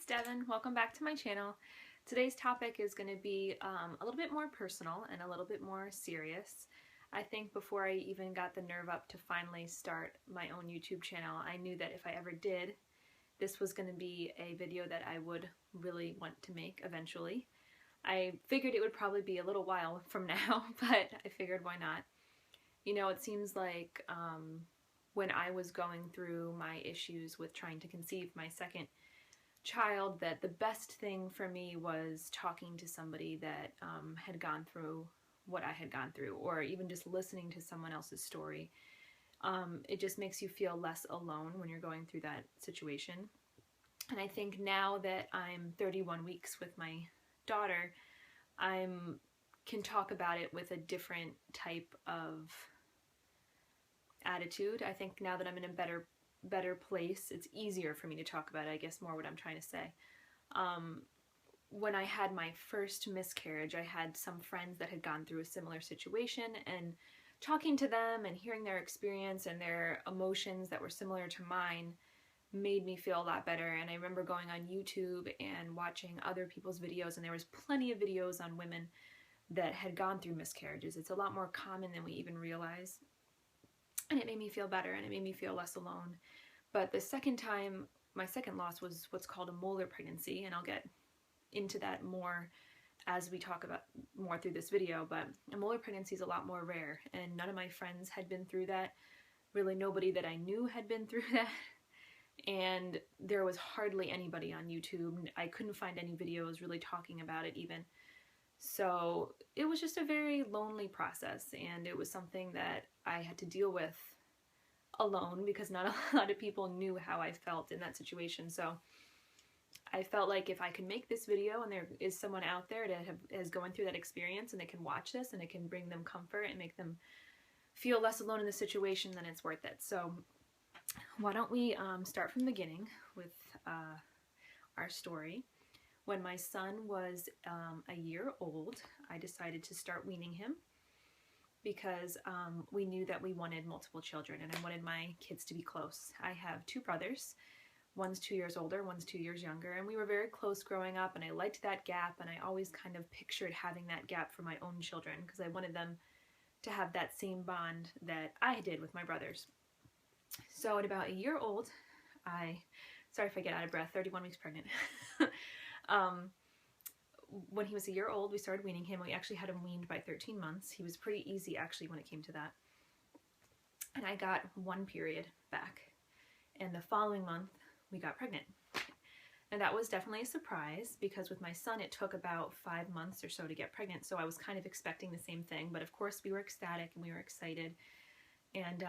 Devin. Welcome back to my channel. Today's topic is going to be a little bit more personal and a little bit more serious. I think before I even got the nerve up to finally start my own YouTube channel, I knew that if I ever did, this was going to be a video that I would really want to make eventually. I figured it would probably be a little while from now, but I figured why not. You know, it seems like when I was going through my issues with trying to conceive my second child, that the best thing for me was talking to somebody that had gone through what I had gone through, or even just listening to someone else's story. It just makes you feel less alone when you're going through that situation. And I think now that I'm 31 weeks with my daughter, I can talk about it with a different type of attitude. I think now that I'm in a better place, it's easier for me to talk about it, I guess, more what I'm trying to say. When I had my first miscarriage, I had some friends that had gone through a similar situation, and talking to them and hearing their experience and their emotions that were similar to mine made me feel a lot better. And I remember going on YouTube and watching other people's videos, and there was plenty of videos on women that had gone through miscarriages. It's a lot more common than we even realize. And it made me feel better, and it made me feel less alone. But the second time, my second loss was what's called a molar pregnancy, and I'll get into that more as we talk about more through this video. But a molar pregnancy is a lot more rare, and none of my friends had been through that. Really nobody that I knew had been through that. And there was hardly anybody on YouTube. I couldn't find any videos really talking about it even. So it was just a very lonely process, and it was something that I had to deal with alone because not a lot of people knew how I felt in that situation. So I felt like if I could make this video and there is someone out there that is going through that experience and they can watch this and it can bring them comfort and make them feel less alone in the situation, then it's worth it. So why don't we start from the beginning with our story. When my son was a year old, I decided to start weaning him because we knew that we wanted multiple children, and I wanted my kids to be close. I have two brothers. One's 2 years older, one's 2 years younger, and we were very close growing up, and I liked that gap, and I always kind of pictured having that gap for my own children because I wanted them to have that same bond that I did with my brothers. So at about a year old, sorry if I get out of breath, 31 weeks pregnant. When he was a year old, we started weaning him. We actually had him weaned by 13 months. He was pretty easy actually when it came to that. And I got one period back. And the following month, we got pregnant. And that was definitely a surprise because with my son, it took about 5 months or so to get pregnant. So I was kind of expecting the same thing. But of course, we were ecstatic and we were excited. And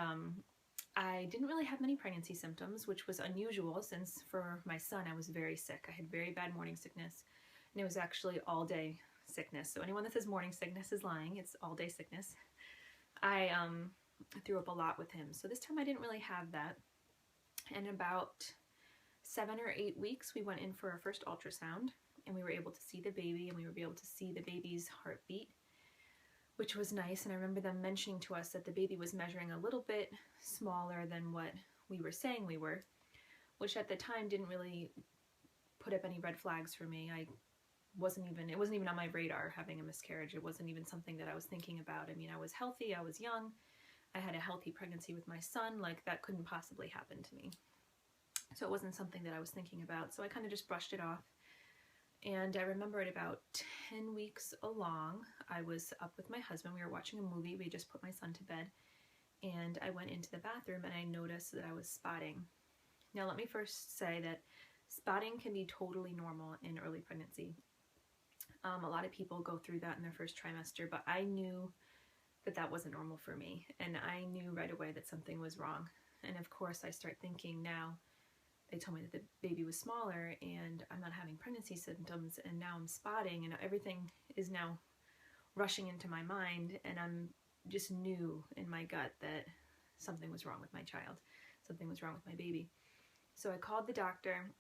I didn't really have many pregnancy symptoms, which was unusual since for my son, I was very sick. I had very bad morning sickness. And it was actually all-day sickness. So anyone that says morning sickness is lying. It's all-day sickness. I threw up a lot with him. So this time I didn't really have that. And about 7 or 8 weeks, we went in for our first ultrasound. And we were able to see the baby, and we were able to see the baby's heartbeat, which was nice. And I remember them mentioning to us that the baby was measuring a little bit smaller than what we were saying we were, which at the time didn't really put up any red flags for me. it wasn't even on my radar having a miscarriage. It wasn't even something that I was thinking about. I mean, I was healthy, I was young, I had a healthy pregnancy with my son, like that couldn't possibly happen to me. So it wasn't something that I was thinking about. So I kind of just brushed it off. And I remember at about 10 weeks along, I was up with my husband. We were watching a movie. We just put my son to bed. And I went into the bathroom and I noticed that I was spotting. Now let me first say that spotting can be totally normal in early pregnancy. A lot of people go through that in their first trimester, but I knew that that wasn't normal for me. And I knew right away that something was wrong. And of course I start thinking now, they told me that the baby was smaller and I'm not having pregnancy symptoms, and now I'm spotting, and everything is now rushing into my mind, and I'm just knew in my gut that something was wrong with my child. Something was wrong with my baby. So I called the doctor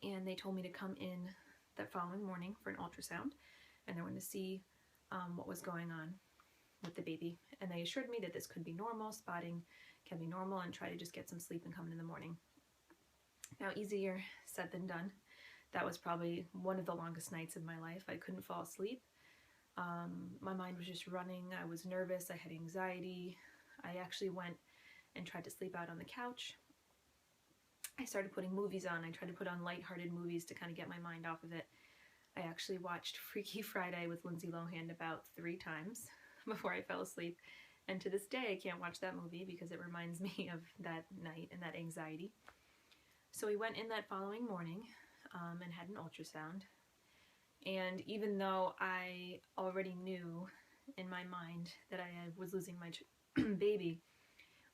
and they told me to come in that following morning for an ultrasound, and they wanted to see what was going on with the baby. And they assured me that this could be normal, spotting can be normal, and try to just get some sleep and come in the morning. Now, easier said than done. That was probably one of the longest nights of my life. I couldn't fall asleep. My mind was just running. I was nervous. I had anxiety. I actually went and tried to sleep out on the couch. I started putting movies on. I tried to put on lighthearted movies to kind of get my mind off of it. I actually watched Freaky Friday with Lindsay Lohan about 3 times before I fell asleep. And to this day, I can't watch that movie because it reminds me of that night and that anxiety. So we went in that following morning and had an ultrasound. And even though I already knew in my mind that I was losing my baby,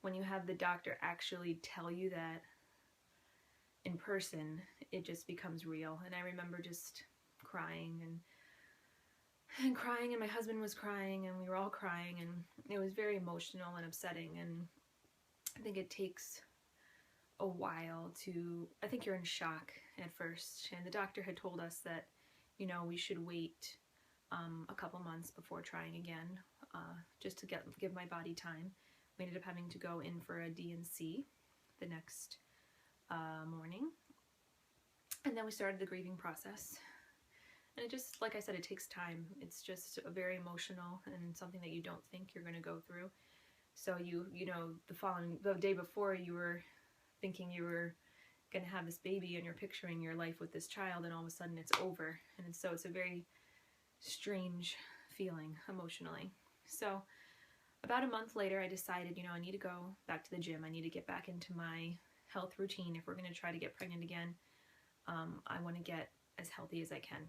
when you have the doctor actually tell you that in person, it just becomes real. And I remember just crying and crying, and my husband was crying, and we were all crying, and it was very emotional and upsetting. And I think it takes a while to, I think you're in shock at first, and the doctor had told us that, you know, we should wait a couple months before trying again, just to give my body time. We ended up having to go in for a D&C the next morning, and then we started the grieving process. And it just, like I said, it takes time. It's just a very emotional and something that you don't think you're going to go through. So you know, the day before, you were thinking you were going to have this baby and you're picturing your life with this child, and all of a sudden it's over. And so it's a very strange feeling emotionally. So about a month later, I decided, you know, I need to go back to the gym. I need to get back into my health routine. If we're going to try to get pregnant again, I want to get as healthy as I can.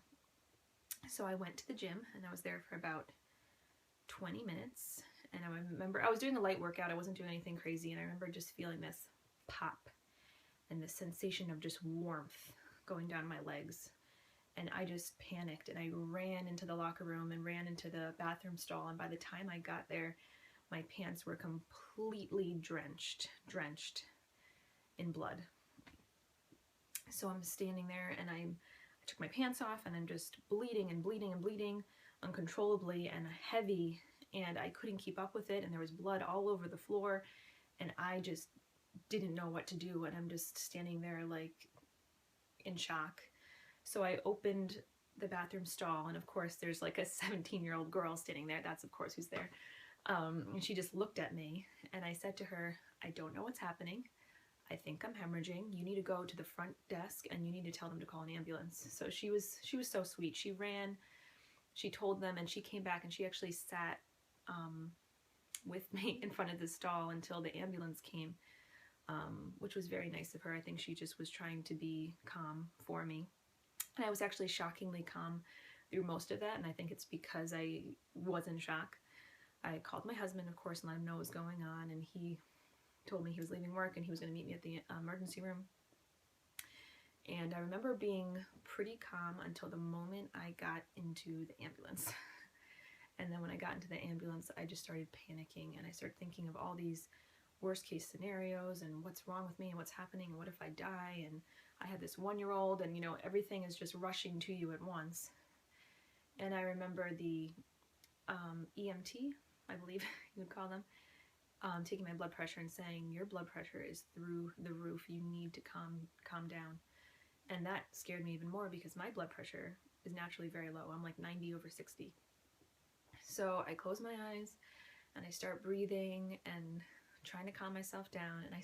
So I went to the gym, and I was there for about 20 minutes. And I remember I was doing a light workout. I wasn't doing anything crazy. And I remember just feeling this pop and this sensation of just warmth going down my legs. And I just panicked, and I ran into the locker room and ran into the bathroom stall. And by the time I got there, my pants were completely drenched in blood. So I'm standing there, and I took my pants off, and I'm just bleeding and bleeding and bleeding uncontrollably and heavy, and I couldn't keep up with it, and there was blood all over the floor, and I just didn't know what to do, and I'm just standing there like in shock. So I opened the bathroom stall, and of course there's like a 17-year-old girl standing there. That's of course who's there. And she just looked at me, and I said to her, I don't know what's happening. I think I'm hemorrhaging. You need to go to the front desk and you need to tell them to call an ambulance. So she was so sweet. She ran, she told them, and she came back, and she actually sat with me in front of the stall until the ambulance came, which was very nice of her. I think she just was trying to be calm for me. And I was actually shockingly calm through most of that, and I think it's because I was in shock. I called my husband, of course, and let him know what was going on, and he told me he was leaving work and he was going to meet me at the emergency room. And I remember being pretty calm until the moment I got into the ambulance. And then when I got into the ambulance, I just started panicking, and I started thinking of all these worst case scenarios and what's wrong with me and what's happening and what if I die, and I had this 1-year-old, and you know, everything is just rushing to you at once. And I remember the EMT, I believe you would call them, taking my blood pressure and saying, your blood pressure is through the roof, you need to calm down. And that scared me even more because my blood pressure is naturally very low. I'm like 90/60. So I close my eyes and I start breathing and trying to calm myself down, and I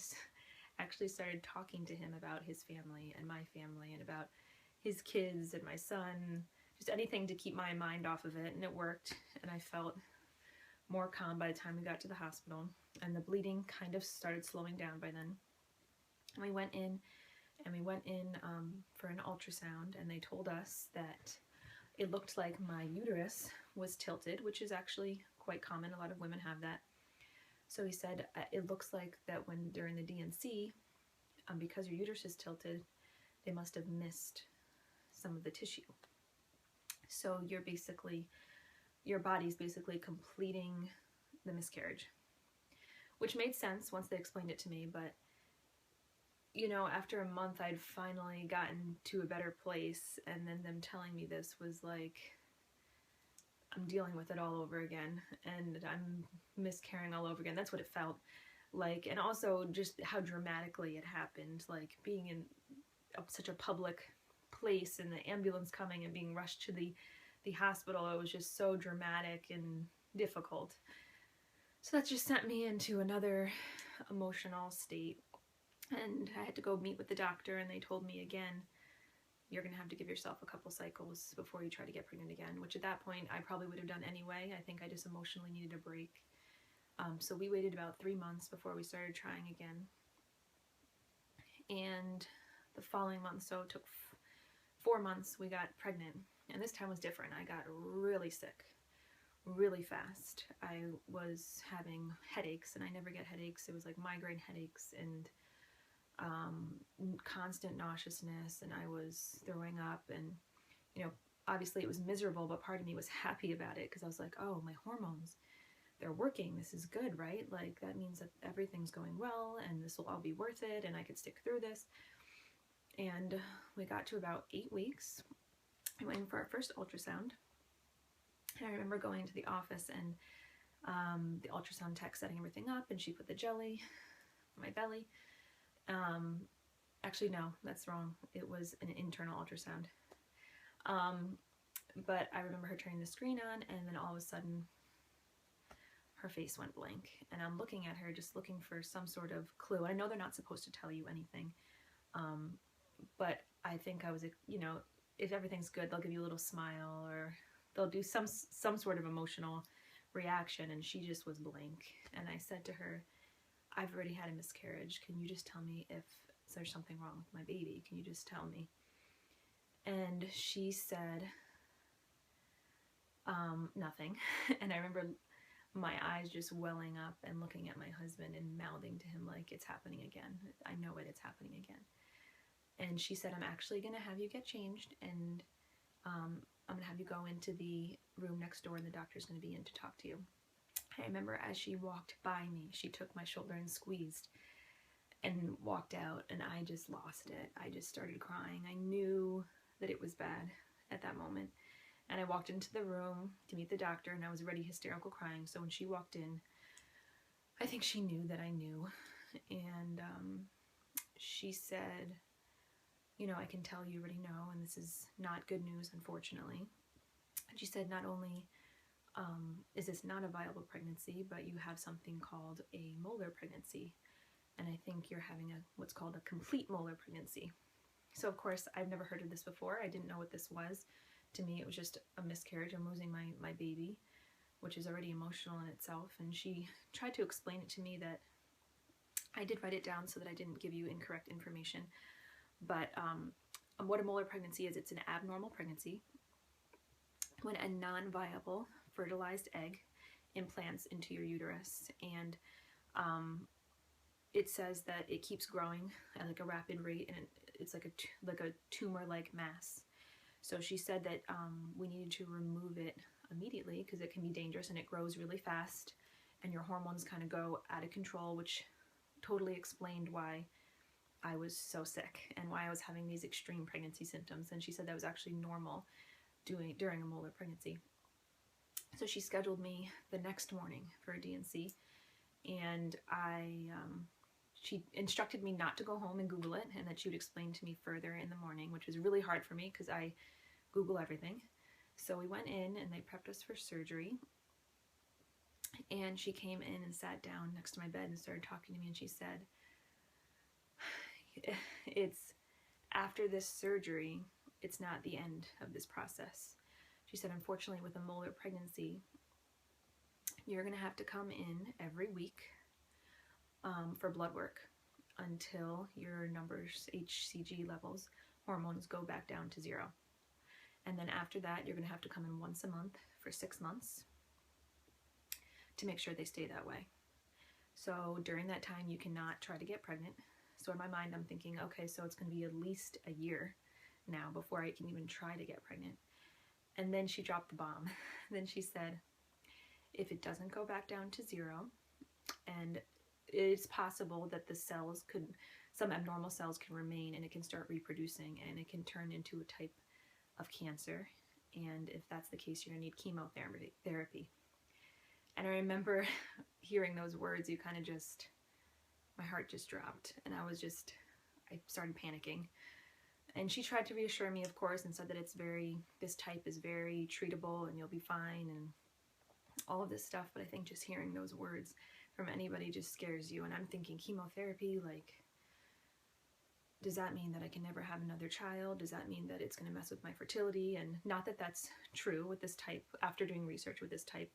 actually started talking to him about his family and my family and about his kids and my son, just anything to keep my mind off of it, and it worked, and I felt more calm by the time we got to the hospital, and the bleeding kind of started slowing down by then. And we went in for an ultrasound, and they told us that it looked like my uterus was tilted, which is actually quite common. A lot of women have that. So he said, it looks like that when during the D&C, because your uterus is tilted, they must have missed some of the tissue. So your body's basically completing the miscarriage, which made sense once they explained it to me. But you know, after a month, I'd finally gotten to a better place, and then them telling me this was like, I'm dealing with it all over again, and I'm miscarrying all over again. That's what it felt like. And also just how dramatically it happened, like being in such a public place and the ambulance coming and being rushed to the hospital. It was just so dramatic and difficult. So that just sent me into another emotional state. And I had to go meet with the doctor, and they told me again, you're going to have to give yourself a couple cycles before you try to get pregnant again, which at that point I probably would have done anyway. I think I just emotionally needed a break. So we waited about 3 months before we started trying again. And the following month, so it took 4 months, we got pregnant. And this time was different. I got really sick really fast. I was having headaches, and I never get headaches. It was like migraine headaches and constant nauseousness, and I was throwing up, and you know, obviously it was miserable, but part of me was happy about it because I was like, oh, my hormones, they're working. This is good, right? Like, that means that everything's going well and this will all be worth it and I could stick through this. And we got to about 8 weeks. I went in for our first ultrasound. And I remember going to the office, and the ultrasound tech setting everything up, and she put the jelly on my belly. Actually, no, that's wrong. It was an internal ultrasound. But I remember her turning the screen on, and then all of a sudden her face went blank, and I'm looking at her, just looking for some sort of clue. I know they're not supposed to tell you anything, but I think I was, you know, if everything's good, they'll give you a little smile, or they'll do some sort of emotional reaction, and she just was blank. And I said to her, I've already had a miscarriage. Can you just tell me if there's something wrong with my baby? Can you just tell me? And she said, nothing. And I remember my eyes just welling up and looking at my husband and mouthing to him like, it's happening again. I know it, it's happening again. And she said, I'm actually going to have you get changed, and I'm going to have you go into the room next door, and the doctor's going to be in to talk to you. I remember as she walked by me, she took my shoulder and squeezed and walked out, and I just lost it. I just started crying. I knew that it was bad at that moment. And I walked into the room to meet the doctor, and I was already hysterical crying. So when she walked in, I think she knew that I knew. And she said, you know, I can tell you already know, and this is not good news, unfortunately. And she said, not only is this not a viable pregnancy, but you have something called a molar pregnancy. And I think you're having what's called a complete molar pregnancy. So of course, I've never heard of this before. I didn't know what this was. To me, it was just a miscarriage. I'm losing my baby, which is already emotional in itself. And she tried to explain it to me that I did write it down so that I didn't give you incorrect information. But what a molar pregnancy is, it's an abnormal pregnancy when a non-viable fertilized egg implants into your uterus, and it says that it keeps growing at like a rapid rate, and it's like a tumor-like mass. So she said that we needed to remove it immediately because it can be dangerous and it grows really fast, and your hormones kind of go out of control, which totally explained why I was so sick and why I was having these extreme pregnancy symptoms. And she said that was actually normal during a molar pregnancy. So she scheduled me the next morning for a D&C, and she instructed me not to go home and Google it, and that she would explain to me further in the morning, which was really hard for me because I Google everything. So we went in, and they prepped us for surgery, and she came in and sat down next to my bed and started talking to me, and she said, it's after this surgery, it's not the end of this process. She said, unfortunately, with a molar pregnancy, you're going to have to come in every week for blood work until your numbers, HCG levels, hormones go back down to 0. And then after that, you're going to have to come in once a month for 6 months to make sure they stay that way. So during that time, you cannot try to get pregnant. So in my mind, I'm thinking, okay, so it's going to be at least a year now before I can even try to get pregnant. And then she dropped the bomb. Then she said, if it doesn't go back down to 0, and it's possible that the cells some abnormal cells can remain, and it can start reproducing, and it can turn into a type of cancer. And if that's the case, you're going to need chemotherapy. And I remember hearing those words, my heart just dropped, and I started panicking. And she tried to reassure me, of course, and said that this type is very treatable and you'll be fine and all of this stuff. But I think just hearing those words from anybody just scares you. And I'm thinking, chemotherapy, like, does that mean that I can never have another child? Does that mean that it's going to mess with my fertility? And not that that's true with this type. After doing research with this type,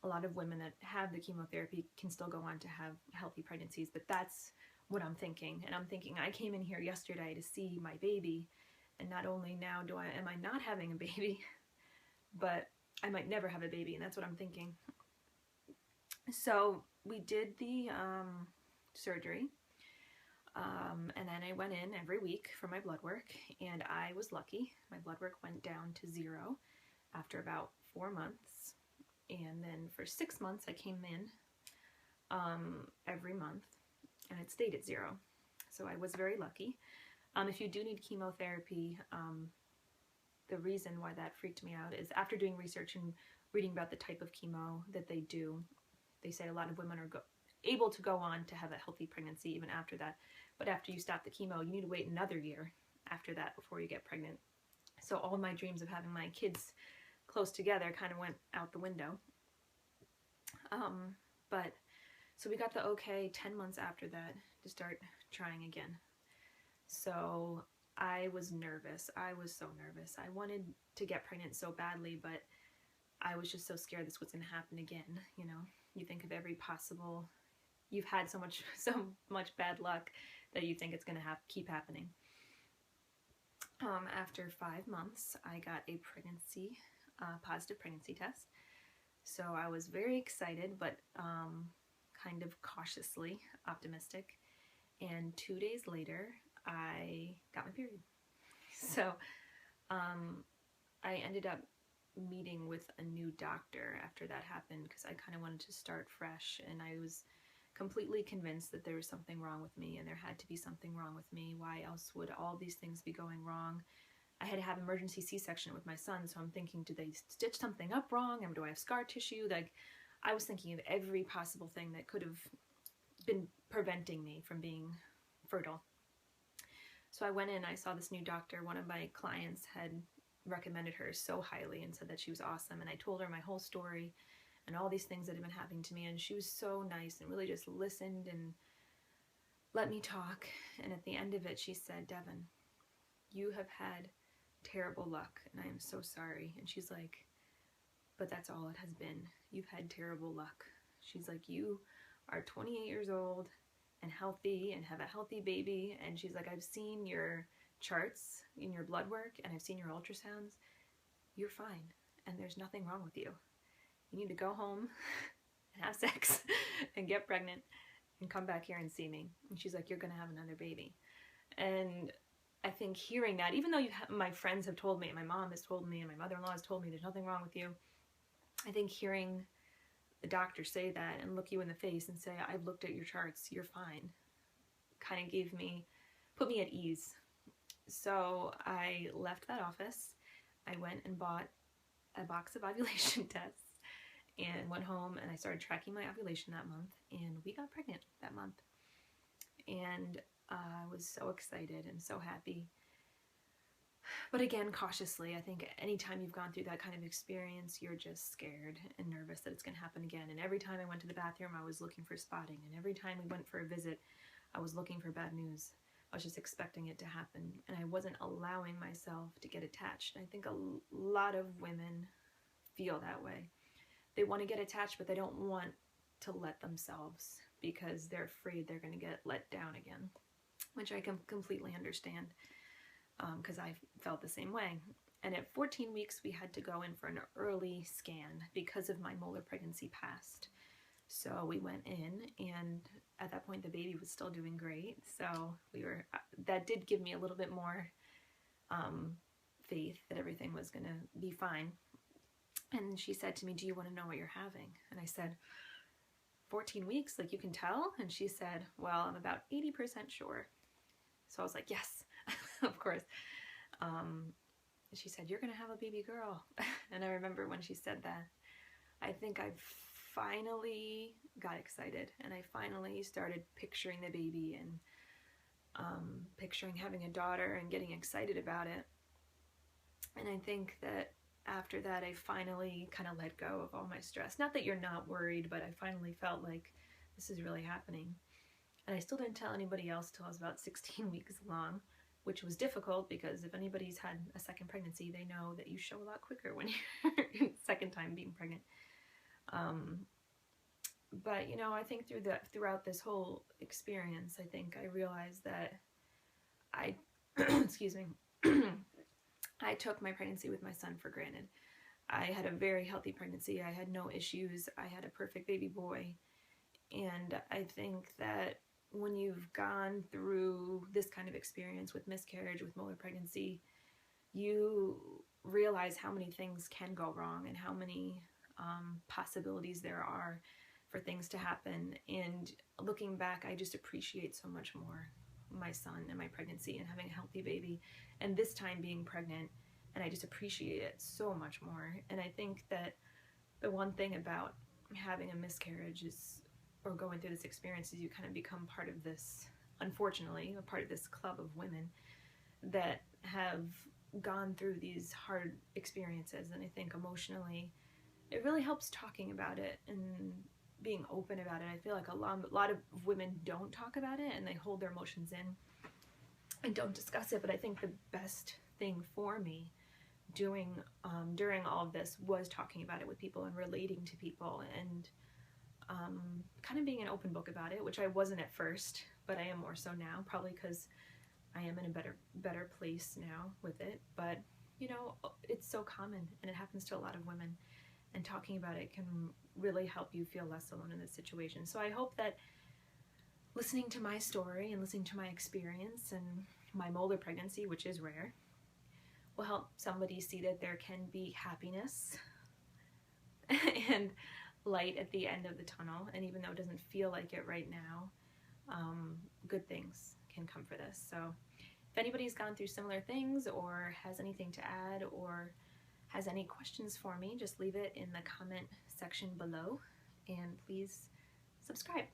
a lot of women that have the chemotherapy can still go on to have healthy pregnancies, but that's what I'm thinking. And I'm thinking, I came in here yesterday to see my baby, and not only now am I not having a baby, but I might never have a baby, and that's what I'm thinking. So we did the surgery, and then I went in every week for my blood work, and I was lucky. My blood work went down to 0 after about 4 months, and then for 6 months I came in every month, and it stayed at 0. So I was very lucky. If you do need chemotherapy, the reason why that freaked me out is after doing research and reading about the type of chemo that they do, they say a lot of women are able to go on to have a healthy pregnancy even after that. But after you stop the chemo, you need to wait another year after that before you get pregnant. So all my dreams of having my kids close together kind of went out the window. But so we got the okay 10 months after that to start trying again. So I was nervous. I was so nervous. I wanted to get pregnant so badly, but I was just so scared this was going to happen again. You know, you think of every possible, you've had so much bad luck that you think it's going to keep happening. After 5 months, I got a positive pregnancy test. So I was very excited, but kind of cautiously optimistic. And 2 days later, I got my period. So I ended up meeting with a new doctor after that happened because I kind of wanted to start fresh, and I was completely convinced that there was something wrong with me, and there had to be something wrong with me. Why else would all these things be going wrong? I had to have emergency C-section with my son, so I'm thinking, did they stitch something up wrong? Do I have scar tissue? Like, I was thinking of every possible thing that could have been preventing me from being fertile. So I went in, I saw this new doctor. One of my clients had recommended her so highly and said that she was awesome, and I told her my whole story and all these things that had been happening to me, and she was so nice and really just listened and let me talk. And at the end of it, she said, "Devin, you have had terrible luck, and I am so sorry." And she's like, "But that's all it has been. You've had terrible luck." She's like, "You are 28 years old and healthy and have a healthy baby." And she's like, "I've seen your charts in your blood work and I've seen your ultrasounds. You're fine, and there's nothing wrong with you. You need to go home and have sex and get pregnant and come back here and see me." And she's like, "You're gonna have another baby." And I think hearing that, even though my friends have told me, my mom has told me, and my mother-in-law has told me there's nothing wrong with you, I think hearing the doctor say that and look you in the face and say, "I've looked at your charts, you're fine," kind of put me at ease. So I left that office. I went and bought a box of ovulation tests and went home, and I started tracking my ovulation that month, and we got pregnant that month. And I was so excited and so happy. But again, cautiously. I think anytime you've gone through that kind of experience, you're just scared and nervous that it's going to happen again. And every time I went to the bathroom, I was looking for spotting. And every time we went for a visit, I was looking for bad news. I was just expecting it to happen. And I wasn't allowing myself to get attached. I think a lot of women feel that way. They want to get attached, but they don't want to let themselves because they're afraid they're going to get let down again, which I can completely understand. Because I felt the same way. And at 14 weeks, we had to go in for an early scan because of my molar pregnancy past. So we went in, and at that point, the baby was still doing great. So that did give me a little bit more faith that everything was going to be fine. And she said to me, "Do you want to know what you're having?" And I said, 14 weeks, like you can tell? And she said, "Well, I'm about 80% sure." So I was like, yes. Of course. She said, "You're going to have a baby girl." And I remember when she said that, I think I finally got excited, and I finally started picturing the baby, and picturing having a daughter and getting excited about it. And I think that after that, I finally kind of let go of all my stress. Not that you're not worried, but I finally felt like this is really happening. And I still didn't tell anybody else till I was about 16 weeks along, which was difficult because if anybody's had a second pregnancy, they know that you show a lot quicker when you're second time being pregnant. But, you know, I think throughout this whole experience, I think I realized that I, excuse me, I took my pregnancy with my son for granted. I had a very healthy pregnancy. I had no issues. I had a perfect baby boy. And I think that when you've gone through this kind of experience with miscarriage, with molar pregnancy, you realize how many things can go wrong and how many possibilities there are for things to happen. And looking back, I just appreciate so much more my son and my pregnancy and having a healthy baby, and this time being pregnant, and I just appreciate it so much more. And I think that the one thing about having a miscarriage is, or going through this experience, is you kind of become part of this, unfortunately, a part of this club of women that have gone through these hard experiences. And I think emotionally it really helps talking about it and being open about it. I feel like a lot of women don't talk about it and they hold their emotions in and don't discuss it. But I think the best thing for me doing during all of this was talking about it with people and relating to people and kind of being an open book about it, which I wasn't at first, but I am more so now, probably because I am in a better place now with it. But you know, it's so common and it happens to a lot of women, and talking about it can really help you feel less alone in this situation. So I hope that listening to my story and listening to my experience and my molar pregnancy, which is rare, will help somebody see that there can be happiness and light at the end of the tunnel. And even though it doesn't feel like it right now, good things can come for this. So if anybody's gone through similar things or has anything to add or has any questions for me, just leave it in the comment section below, and please subscribe.